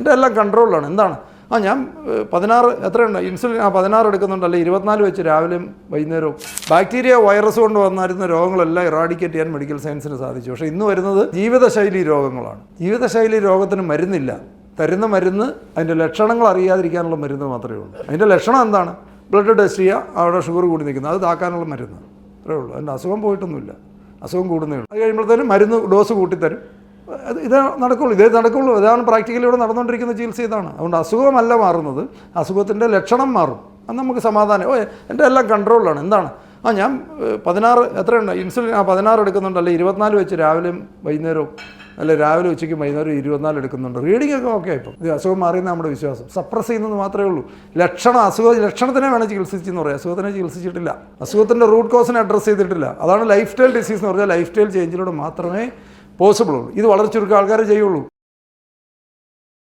എൻ്റെ എല്ലാം കൺട്രോളിലാണ്. എന്താണ് ഞാൻ 16 എത്രയുണ്ട് ഇൻസുലിൻ 16 എടുക്കുന്നുണ്ട്, അല്ലെങ്കിൽ 24 വെച്ച് രാവിലെയും വൈകുന്നേരവും. ബാക്ടീരിയ വൈറസ് കൊണ്ട് വന്നിരുന്ന രോഗങ്ങളെല്ലാം ഇറാഡിക്കേറ്റ് ചെയ്യാൻ മെഡിക്കൽ സയൻസിന് സാധിച്ചു. പക്ഷേ ഇന്ന് വരുന്നത് ജീവിതശൈലി രോഗങ്ങളാണ്. ജീവിതശൈലി രോഗത്തിന് മരുന്നില്ല. തരുന്ന മരുന്ന് അതിൻ്റെ ലക്ഷണങ്ങൾ അറിയാതിരിക്കാനുള്ള മരുന്ന് മാത്രമേ ഉള്ളൂ. അതിൻ്റെ ലക്ഷണം എന്താണ്? ബ്ലഡ് ടെസ്റ്റ് ചെയ്യുക, അവിടെ ഷുഗർ കൂടി നിൽക്കുന്നത്, അത് താക്കാനുള്ള മരുന്ന് അത്രേ ഉള്ളൂ. അതിൻ്റെ അസുഖം പോയിട്ടൊന്നുമില്ല, അസുഖം കൂടുന്നേ ഉള്ളൂ. അത് കഴിയുമ്പോഴത്തേനും മരുന്ന് ഡോസ് കൂട്ടിത്തരും. ഇതേ നടക്കുള്ളൂ. ഇതാണ് പ്രാക്ടിക്കലി ഇവിടെ നടന്നുകൊണ്ടിരിക്കുന്ന ചികിത്സ ഇതാണ്. അതുകൊണ്ട് അസുഖമല്ല മാറുന്നത്, അസുഖത്തിൻ്റെ ലക്ഷണം മാറും. അത് നമുക്ക് സമാധാനം. എൻ്റെ എല്ലാം കൺട്രോളിലാണ്. എന്താണ് ഞാൻ 16 എത്രയുണ്ട് ഇൻസുലിൻ 16 എടുക്കുന്നുണ്ട്, അല്ലെങ്കിൽ 24 വെച്ച് രാവിലെയും വൈകുന്നേരവും, അല്ലെ രാവിലെ ഉച്ചയ്ക്കും വൈകുന്നേരം 24 എടുക്കുന്നുണ്ട്. റീഡിംഗ് ഒക്കെ ഓക്കെ ഇപ്പം. ഇത് അസുഖം മാറിയെന്ന് നമ്മുടെ വിശ്വാസം. സപ്രസ് ചെയ്യുന്നത് മാത്രമേ ഉള്ളൂ. ലക്ഷണത്തിനെ വേണം ചികിത്സിച്ചെന്ന് പറയാം, അസുഖത്തിനെ ചികിത്സിച്ചിട്ടില്ല. അസുഖത്തിൻ്റെ റൂട്ട് കോസിനെ അഡ്രസ്സ് ചെയ്തിട്ടില്ല. അതാണ് ലൈഫ് സ്റ്റൈൽ ഡിസീസ് എന്ന് പറഞ്ഞാൽ ലൈഫ് സ്റ്റൈൽ ചേഞ്ചിലൂടെ മാത്രമേ പോസിബിൾ ഉള്ളൂ. ഇത് വളരെ ചുരുക്കം ആൾക്കാരെ ചെയ്യുള്ളൂ.